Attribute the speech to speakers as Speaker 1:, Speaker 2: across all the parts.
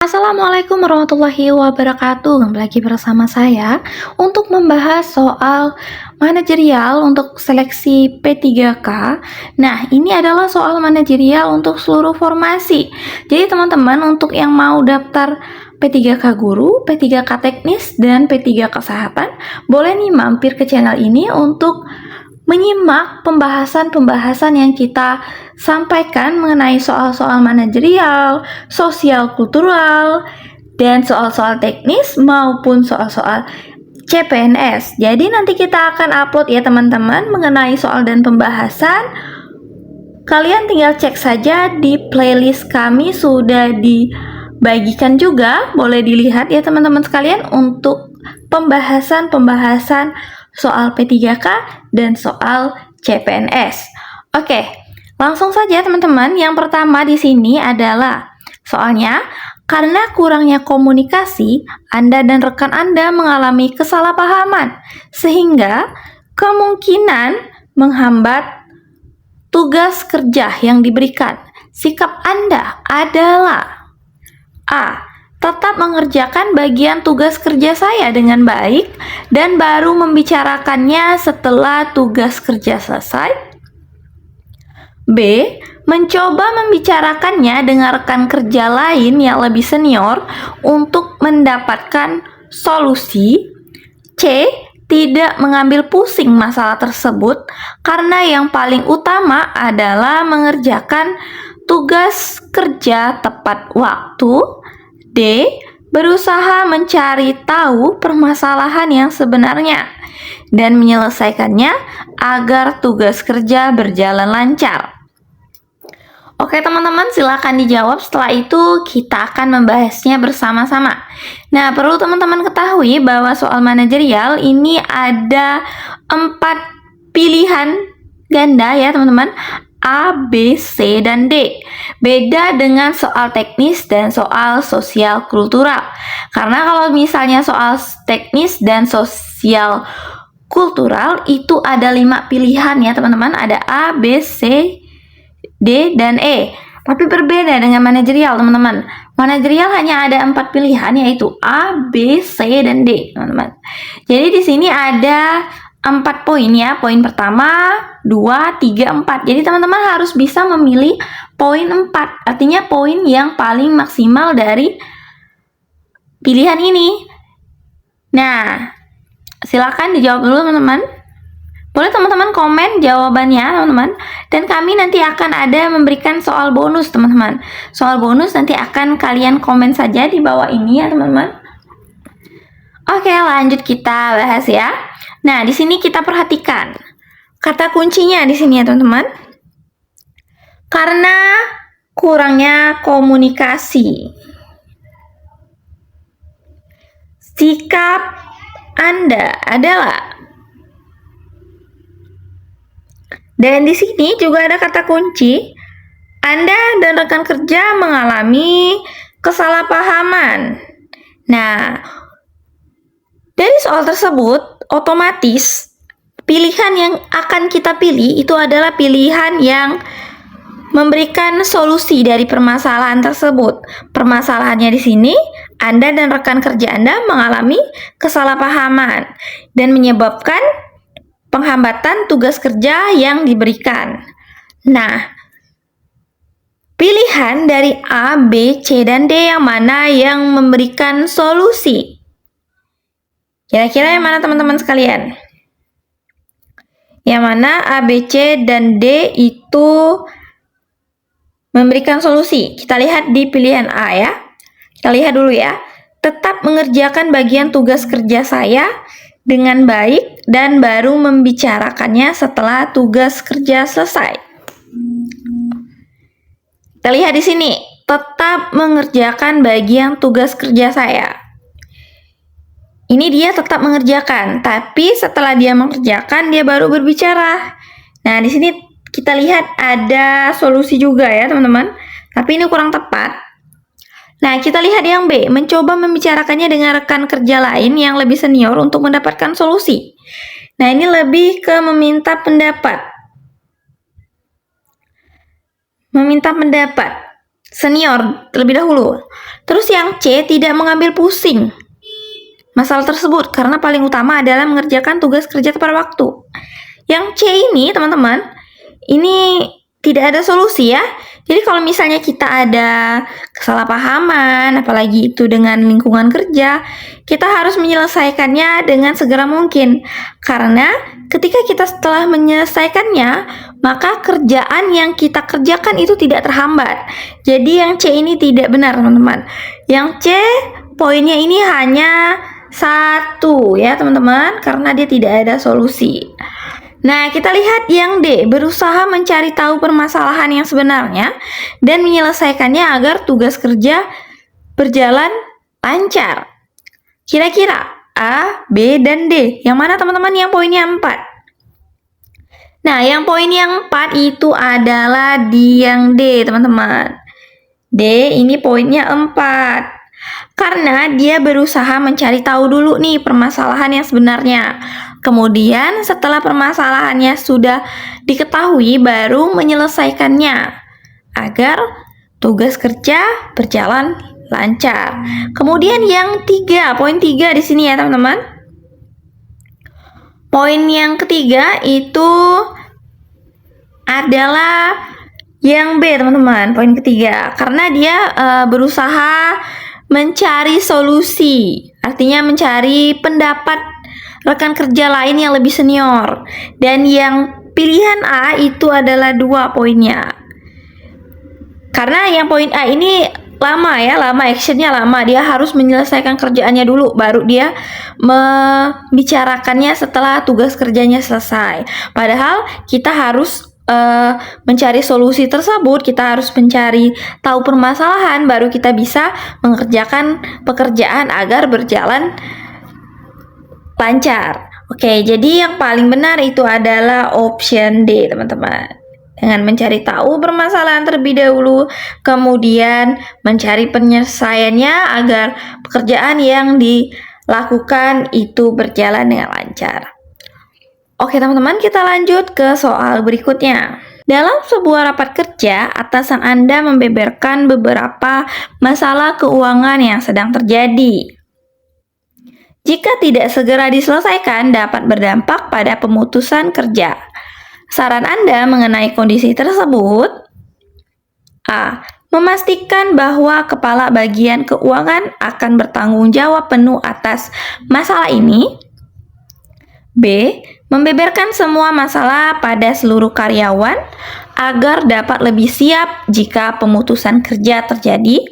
Speaker 1: Assalamualaikum warahmatullahi wabarakatuh. Kembali lagi bersama saya untuk membahas soal manajerial untuk seleksi P3K. Nah, ini adalah soal manajerial untuk seluruh formasi. Jadi teman-teman untuk yang mau daftar P3K guru, P3K teknis, dan P3K kesehatan, boleh nih mampir ke channel ini untuk menyimak pembahasan-pembahasan yang kita sampaikan mengenai soal-soal manajerial, sosial kultural, dan soal-soal teknis maupun soal-soal CPNS. Jadi nanti kita akan upload ya teman-teman mengenai soal dan pembahasan. Kalian tinggal cek saja di playlist kami sudah dibagikan juga. Boleh dilihat ya teman-teman sekalian untuk pembahasan-pembahasan soal P3K dan soal CPNS. Oke, langsung saja teman-teman. Yang pertama di sini adalah soalnya karena kurangnya komunikasi, Anda dan rekan Anda mengalami kesalahpahaman sehingga kemungkinan menghambat tugas kerja yang diberikan. Sikap Anda adalah A. Tetap mengerjakan bagian tugas kerja saya dengan baik dan baru membicarakannya setelah tugas kerja selesai. B. Mencoba membicarakannya dengan rekan kerja lain yang lebih senior untuk mendapatkan solusi. C. Tidak mengambil pusing masalah tersebut karena yang paling utama adalah mengerjakan tugas kerja tepat waktu. D. Berusaha mencari tahu permasalahan yang sebenarnya dan menyelesaikannya agar tugas kerja berjalan lancar. Oke teman-teman, silakan dijawab. Setelah itu kita akan membahasnya bersama-sama. Nah, perlu teman-teman ketahui bahwa soal manajerial ini ada 4 pilihan ganda ya teman-teman. A, B, C, dan D. Beda dengan soal teknis dan soal sosial kultural. Karena kalau misalnya soal teknis dan sosial kultural itu ada 5 pilihan ya teman-teman. Ada A, B, C, D, dan E. Tapi berbeda dengan manajerial teman-teman. Manajerial hanya ada 4 pilihan yaitu A, B, C, dan D teman-teman. Jadi di sini ada 4 poin ya. Poin pertama, 2, 3, 4. Jadi teman-teman harus bisa memilih poin 4. Artinya poin yang paling maksimal dari pilihan ini. Nah, silakan dijawab dulu teman-teman. Boleh teman-teman komen jawabannya teman-teman. Dan kami nanti akan ada memberikan soal bonus teman-teman. Soal bonus nanti akan kalian komen saja di bawah ini ya teman-teman. Oke, lanjut kita bahas ya. Nah, di sini kita perhatikan kata kuncinya di sini ya teman-teman. Karena kurangnya komunikasi. Sikap Anda adalah, dan di sini juga ada kata kunci, Anda dan rekan kerja mengalami kesalahpahaman. Nah, dari soal tersebut, otomatis pilihan yang akan kita pilih itu adalah pilihan yang memberikan solusi dari permasalahan tersebut. Permasalahannya di sini, Anda dan rekan kerja Anda mengalami kesalahpahaman dan menyebabkan penghambatan tugas kerja yang diberikan. Nah, pilihan dari A, B, C, dan D yang mana yang memberikan solusi? Kira-kira yang mana teman-teman sekalian? Yang mana A, B, C, dan D itu memberikan solusi? Kita lihat di pilihan A ya. Kita lihat dulu ya. Tetap mengerjakan bagian tugas kerja saya dengan baik dan baru membicarakannya setelah tugas kerja selesai. Kita lihat di sini, tetap mengerjakan bagian tugas kerja saya. Ini dia tetap mengerjakan, tapi setelah dia mengerjakan dia baru berbicara. Nah, di sini kita lihat ada solusi juga ya, teman-teman. Tapi ini kurang tepat. Nah, kita lihat yang B, mencoba membicarakannya dengan rekan kerja lain yang lebih senior untuk mendapatkan solusi. Nah, ini lebih ke meminta pendapat. Meminta pendapat. senior terlebih dahulu. Terus yang C, tidak mengambil pusing masalah tersebut karena paling utama adalah mengerjakan tugas kerja tepat waktu. Yang C ini, teman-teman, ini tidak ada solusi ya. Jadi kalau misalnya kita ada kesalahpahaman, apalagi itu dengan lingkungan kerja, kita harus menyelesaikannya dengan segera mungkin. Karena ketika kita setelah menyelesaikannya, maka kerjaan yang kita kerjakan itu tidak terhambat. Jadi yang C ini tidak benar, teman-teman. Yang C, poinnya ini hanya 1 ya, teman-teman, karena dia tidak ada solusi. Nah, kita lihat yang D, berusaha mencari tahu permasalahan yang sebenarnya dan menyelesaikannya agar tugas kerja berjalan lancar. Kira-kira A, B, dan D, yang mana teman-teman yang poinnya 4? Nah, yang poin yang 4 itu adalah di yang D, teman-teman. D ini poinnya 4. Karena dia berusaha mencari tahu dulu nih permasalahan yang sebenarnya. Kemudian setelah permasalahannya sudah diketahui baru menyelesaikannya agar tugas kerja berjalan lancar. Kemudian yang 3, poin 3 di sini ya, teman-teman. Poin yang ketiga itu adalah yang B, teman-teman. Poin ketiga, karena dia berusaha mencari solusi, artinya mencari pendapat rekan kerja lain yang lebih senior. Dan yang pilihan A itu adalah 2 poinnya. Karena yang poin A ini lama ya, actionnya lama. Dia harus menyelesaikan kerjaannya dulu, baru dia membicarakannya setelah tugas kerjanya selesai. Padahal kita harus mencari solusi tersebut, kita harus mencari tahu permasalahan, baru kita bisa mengerjakan pekerjaan agar berjalan lancar. Oke, jadi yang paling benar itu adalah option D, teman-teman. Dengan mencari tahu permasalahan terlebih dahulu, kemudian mencari penyelesaiannya agar pekerjaan yang dilakukan itu berjalan dengan lancar. Oke, teman-teman, kita lanjut ke soal berikutnya. Dalam sebuah rapat kerja, atasan Anda membeberkan beberapa masalah keuangan yang sedang terjadi. Jika tidak segera diselesaikan, dapat berdampak pada pemutusan kerja. Saran Anda mengenai kondisi tersebut: A. Memastikan bahwa kepala bagian keuangan akan bertanggung jawab penuh atas masalah ini. B. Membeberkan semua masalah pada seluruh karyawan agar dapat lebih siap jika pemutusan kerja terjadi.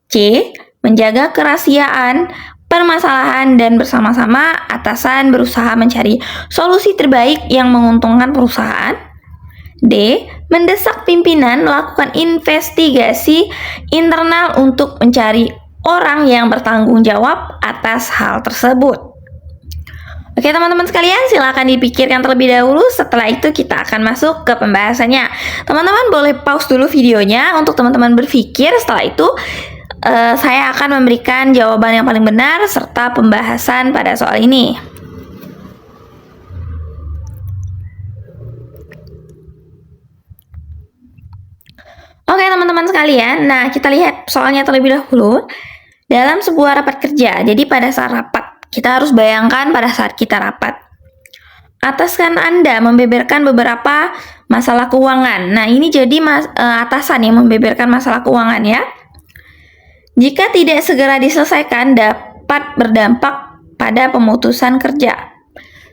Speaker 1: C. Menjaga kerahasiaan permasalahan dan bersama-sama atasan berusaha mencari solusi terbaik yang menguntungkan perusahaan. D. Mendesak pimpinan melakukan investigasi internal untuk mencari orang yang bertanggung jawab atas hal tersebut. Oke, teman-teman sekalian, silakan dipikirkan terlebih dahulu. Setelah itu kita akan masuk ke pembahasannya. Teman-teman boleh pause dulu videonya untuk teman-teman berpikir. Setelah itu saya akan memberikan jawaban yang paling benar serta pembahasan pada soal ini. Oke, teman-teman sekalian, nah kita lihat soalnya terlebih dahulu. Dalam sebuah rapat kerja, jadi pada saat rapat, kita harus bayangkan pada saat kita rapat. Atasan Anda membeberkan beberapa masalah keuangan. Nah, ini jadi atasan yang membeberkan masalah keuangan ya. Jika tidak segera diselesaikan, dapat berdampak pada pemutusan kerja.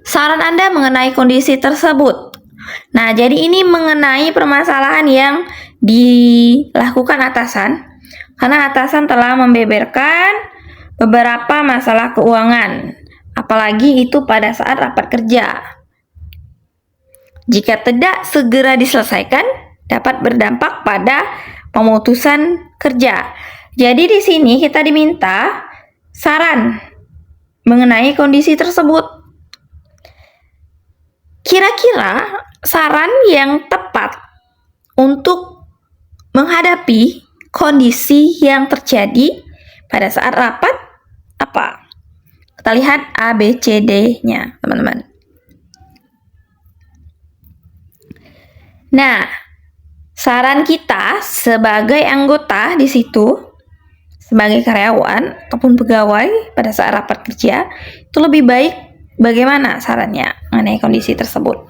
Speaker 1: Saran Anda mengenai kondisi tersebut. Nah, jadi ini mengenai permasalahan yang dilakukan atasan, karena atasan telah membeberkan beberapa masalah keuangan, apalagi itu pada saat rapat kerja. Jika tidak segera diselesaikan, dapat berdampak pada pemutusan kerja. Jadi di sini kita diminta saran mengenai kondisi tersebut. Kira-kira saran yang tepat untuk menghadapi kondisi yang terjadi pada saat rapat apa? Kita lihat A, B, C, D-nya, teman-teman. Nah, Saran kita sebagai anggota di situ, sebagai karyawan ataupun pegawai pada saat rapat kerja, itu lebih baik bagaimana sarannya mengenai kondisi tersebut.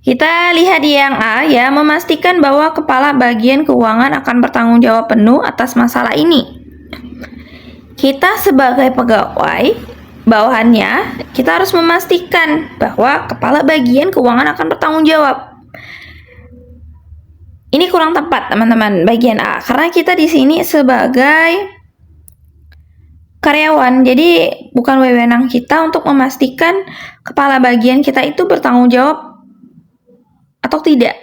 Speaker 1: Kita lihat di yang A ya, memastikan bahwa kepala bagian keuangan akan bertanggung jawab penuh atas masalah ini. Kita sebagai pegawai bawahannya, kita harus memastikan bahwa kepala bagian keuangan akan bertanggung jawab. Ini kurang tepat, teman-teman, bagian A, karena kita di sini sebagai karyawan, jadi bukan wewenang kita untuk memastikan kepala bagian kita itu bertanggung jawab atau tidak.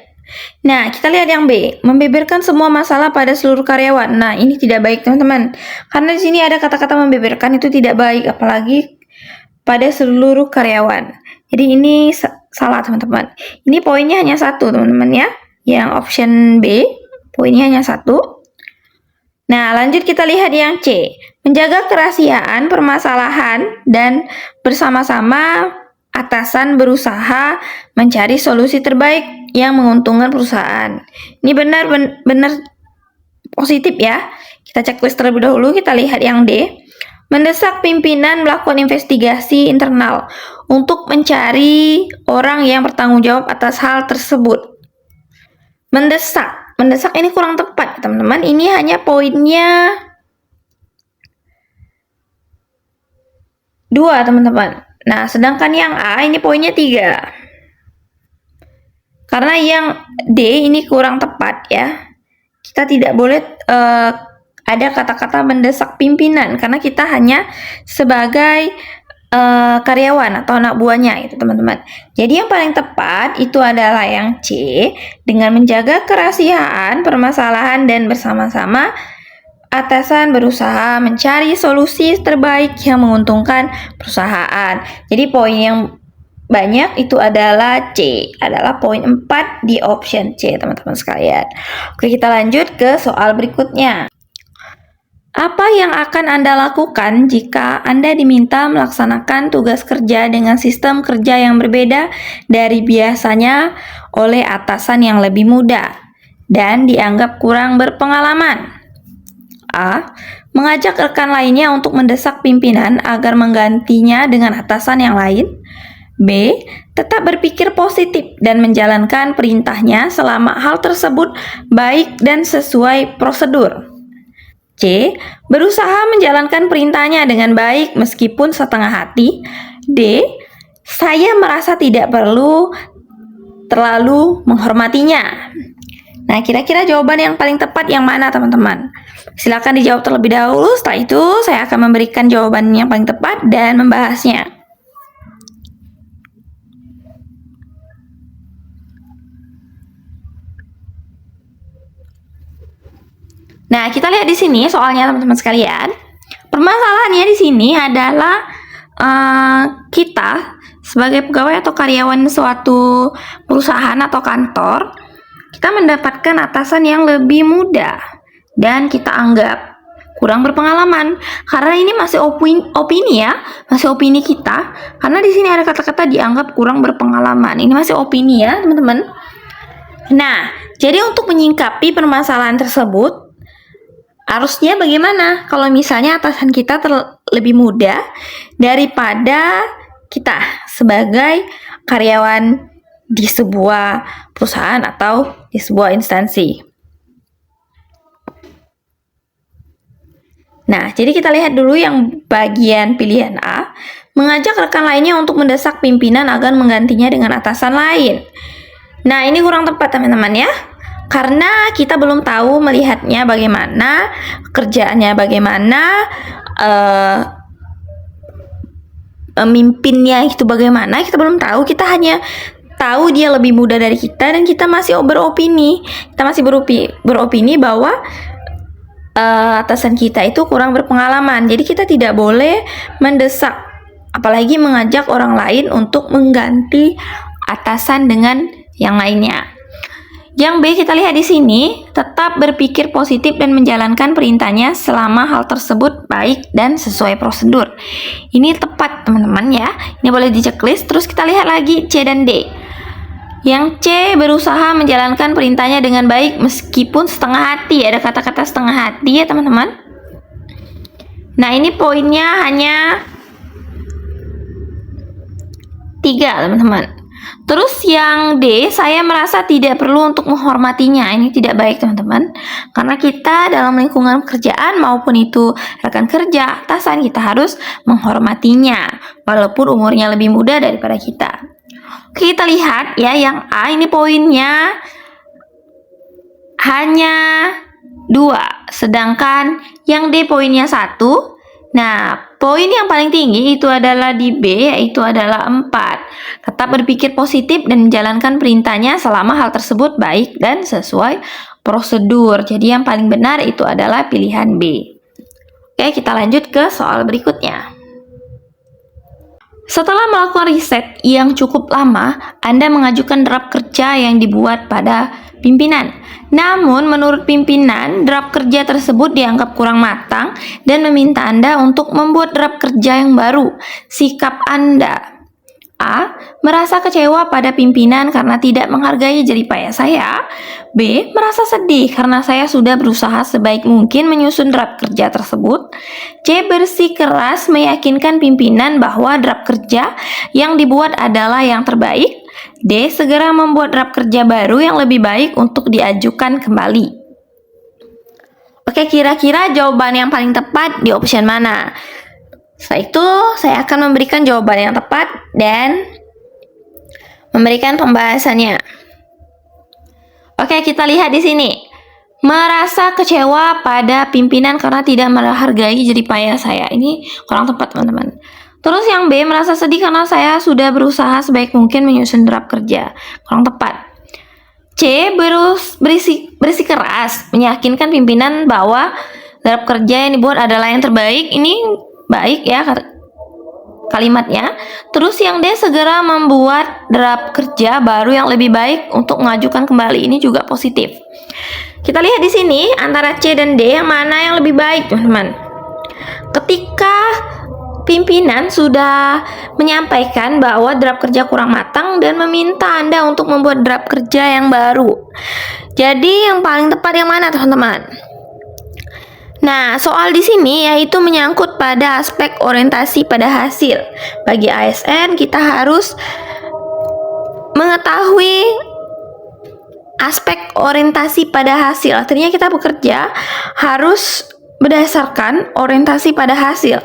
Speaker 1: Nah, kita lihat yang B, membeberkan semua masalah pada seluruh karyawan. Nah, ini tidak baik, teman-teman. Karena di sini ada kata-kata membeberkan, itu tidak baik, apalagi pada seluruh karyawan. Jadi ini salah, teman-teman. Ini poinnya hanya satu, teman-teman ya. Yang option B, poinnya hanya satu. Nah, lanjut kita lihat yang C, menjaga kerahasiaan permasalahan dan bersama-sama atasan berusaha mencari solusi terbaik yang menguntungkan perusahaan. Ini benar positif ya. Kita checklist terlebih dahulu, kita lihat yang D. Mendesak pimpinan melakukan investigasi internal untuk mencari orang yang bertanggung jawab atas hal tersebut. Mendesak ini kurang tepat, teman-teman. Ini hanya poinnya 2, teman-teman. Nah, sedangkan yang A ini poinnya 3. Karena yang D ini kurang tepat ya. Kita tidak boleh ada kata-kata mendesak pimpinan, karena kita hanya sebagai karyawan atau anak buahnya itu, teman-teman. Jadi yang paling tepat itu adalah yang C, dengan menjaga kerahasiaan permasalahan dan bersama-sama atasan berusaha mencari solusi terbaik yang menguntungkan perusahaan. Jadi poin yang banyak itu adalah C, adalah poin 4 di option C, teman-teman sekalian. Oke, kita lanjut ke soal berikutnya. Apa yang akan Anda lakukan jika Anda diminta melaksanakan tugas kerja dengan sistem kerja yang berbeda dari biasanya oleh atasan yang lebih muda dan dianggap kurang berpengalaman? A. Mengajak rekan lainnya untuk mendesak pimpinan agar menggantinya dengan atasan yang lain. B. Tetap berpikir positif dan menjalankan perintahnya selama hal tersebut baik dan sesuai prosedur. C. Berusaha menjalankan perintahnya dengan baik meskipun setengah hati. D. Saya merasa tidak perlu terlalu menghormatinya. Nah, kira-kira jawaban yang paling tepat yang mana, teman-teman? Silakan dijawab terlebih dahulu. Setelah itu, saya akan memberikan jawaban yang paling tepat dan membahasnya. Nah, kita lihat di sini soalnya, teman-teman sekalian. Permasalahannya di sini adalah kita sebagai pegawai atau karyawan suatu perusahaan atau kantor, kita mendapatkan atasan yang lebih muda dan kita anggap kurang berpengalaman. Karena ini masih opini ya, masih opini kita. Karena di sini ada kata-kata dianggap kurang berpengalaman. Ini masih opini ya, teman-teman. Nah, jadi untuk menyingkapi permasalahan tersebut, harusnya bagaimana kalau misalnya atasan kita lebih muda daripada kita sebagai karyawan di sebuah perusahaan atau di sebuah instansi. Nah, jadi kita lihat dulu yang bagian pilihan A, mengajak rekan lainnya untuk mendesak pimpinan agar menggantinya dengan atasan lain. Nah, ini kurang tepat, teman-teman ya. Karena kita belum tahu melihatnya bagaimana, kerjaannya bagaimana, pemimpinnya itu bagaimana, kita belum tahu. Kita hanya tahu dia lebih muda dari kita dan kita masih beropini. Kita masih beropini bahwa atasan kita itu kurang berpengalaman. Jadi kita tidak boleh mendesak, apalagi mengajak orang lain untuk mengganti atasan dengan yang lainnya. Yang B kita lihat di sini, tetap berpikir positif dan menjalankan perintahnya selama hal tersebut baik dan sesuai prosedur. Ini tepat, teman-teman ya. Ini boleh di checklist. Terus kita lihat lagi C dan D. Yang C, berusaha menjalankan perintahnya dengan baik meskipun setengah hati. Ada kata-kata setengah hati ya teman-teman. Nah, ini poinnya hanya 3 teman-teman. Terus yang D, saya merasa tidak perlu untuk menghormatinya. Ini tidak baik teman-teman, karena kita dalam lingkungan pekerjaan maupun itu rekan kerja, atasan, kita harus menghormatinya walaupun umurnya lebih muda daripada kita. Oke, kita lihat ya yang A, ini poinnya hanya 2, sedangkan yang D poinnya 1. Nah, poin yang paling tinggi itu adalah di B, yaitu adalah 4. Tetap berpikir positif dan menjalankan perintahnya selama hal tersebut baik dan sesuai prosedur. Jadi yang paling benar itu adalah pilihan B. Oke, kita lanjut ke soal berikutnya. Setelah melakukan riset yang cukup lama, Anda mengajukan draft kerja yang dibuat pada pimpinan. Namun, menurut pimpinan, draft kerja tersebut dianggap kurang matang dan meminta Anda untuk membuat draft kerja yang baru. Sikap Anda: A, merasa kecewa pada pimpinan karena tidak menghargai jeripaya saya. B, merasa sedih karena saya sudah berusaha sebaik mungkin menyusun draft kerja tersebut. C, bersikeras meyakinkan pimpinan bahwa draft kerja yang dibuat adalah yang terbaik. D, segera membuat draft kerja baru yang lebih baik untuk diajukan kembali. Oke, kira-kira jawaban yang paling tepat di option mana? Setelah itu, saya akan memberikan jawaban yang tepat dan memberikan pembahasannya. Oke, kita lihat di sini. Merasa kecewa pada pimpinan karena tidak menghargai jeripaya saya. Ini kurang tepat, teman-teman. Terus yang B, merasa sedih karena saya sudah berusaha sebaik mungkin menyusun draft kerja. Kurang tepat. C, bersikeras meyakinkan pimpinan bahwa draft kerja yang dibuat adalah yang terbaik. Ini baik ya kalimatnya. Terus yang D, segera membuat draft kerja baru yang lebih baik untuk mengajukan kembali. Ini juga positif. Kita lihat di sini antara C dan D yang mana yang lebih baik, teman-teman. Ketika pimpinan sudah menyampaikan bahwa draft kerja kurang matang dan meminta Anda untuk membuat draft kerja yang baru. Jadi yang paling tepat yang mana, teman-teman? Nah, soal di sini yaitu menyangkut pada aspek orientasi pada hasil. Bagi ASN, kita harus mengetahui aspek orientasi pada hasil. Artinya kita bekerja harus berdasarkan orientasi pada hasil.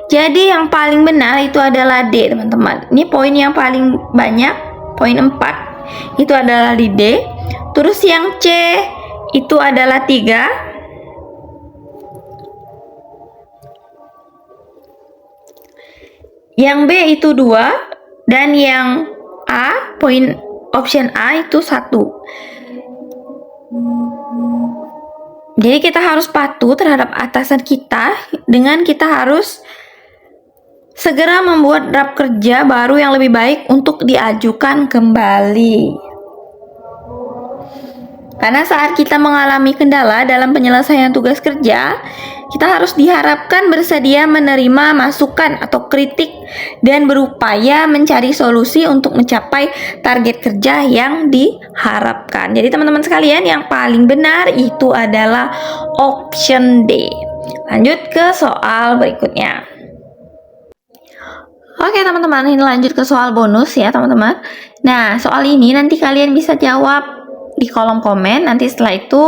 Speaker 1: Jadi yang paling benar itu adalah D, teman-teman. Ini poin yang paling banyak, poin 4. Itu adalah di D. Terus yang C itu adalah 3. Yang B itu 2 dan yang A, poin option A itu 1. Jadi kita harus patuh terhadap atasan kita dengan kita harus segera membuat draft kerja baru yang lebih baik untuk diajukan kembali. Karena saat kita mengalami kendala dalam penyelesaian tugas kerja, kita harus diharapkan bersedia menerima masukan atau kritik dan berupaya mencari solusi untuk mencapai target kerja yang diharapkan. Jadi teman-teman sekalian, yang paling benar itu adalah option D. Lanjut ke soal berikutnya. Oke teman-teman, ini lanjut ke soal bonus ya teman-teman. Nah, soal ini nanti kalian bisa jawab di kolom komen. Nanti setelah itu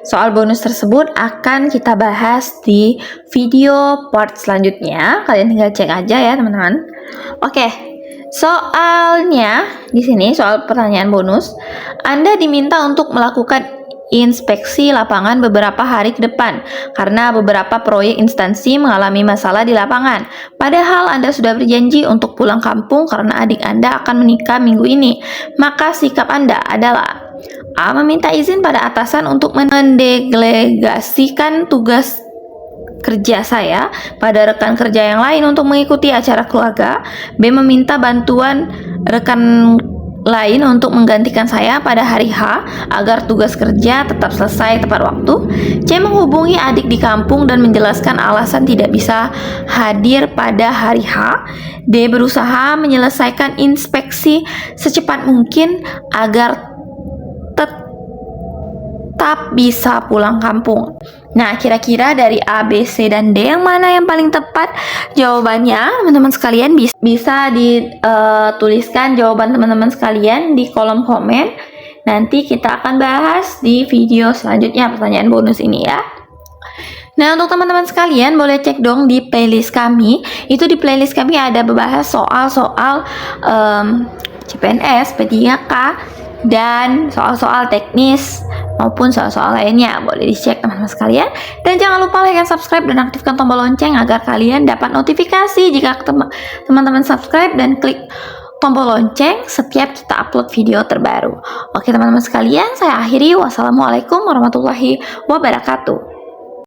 Speaker 1: soal bonus tersebut akan kita bahas di video part selanjutnya. Kalian tinggal cek aja ya teman-teman. Oke, soalnya di sini soal pertanyaan bonus. Anda diminta untuk melakukan inspeksi lapangan beberapa hari ke depan karena beberapa proyek instansi mengalami masalah di lapangan. Padahal Anda sudah berjanji untuk pulang kampung karena adik Anda akan menikah minggu ini. Maka sikap Anda adalah: A, meminta izin pada atasan untuk mendelegasikan tugas kerja saya pada rekan kerja yang lain untuk mengikuti acara keluarga. B, meminta bantuan rekan lain untuk menggantikan saya pada hari H agar tugas kerja tetap selesai tepat waktu. C. Menghubungi adik di kampung dan menjelaskan alasan tidak bisa hadir pada hari H. D. Berusaha menyelesaikan inspeksi secepat mungkin agar tetap bisa pulang kampung. Nah, kira-kira dari A, B, C, dan D yang mana yang paling tepat jawabannya? Teman-teman sekalian bisa dituliskan jawaban teman-teman sekalian di kolom komen. Nanti kita akan bahas di video selanjutnya pertanyaan bonus ini ya. Nah, untuk teman-teman sekalian boleh cek dong di playlist kami. Itu di playlist kami ada membahas soal-soal CPNS, P3K, dan soal-soal teknis maupun soal-soal lainnya. Boleh dicek teman-teman sekalian. Dan jangan lupa like dan subscribe dan aktifkan tombol lonceng agar kalian dapat notifikasi jika teman-teman subscribe dan klik tombol lonceng setiap kita upload video terbaru. Oke teman-teman sekalian, saya akhiri. Wassalamualaikum warahmatullahi wabarakatuh.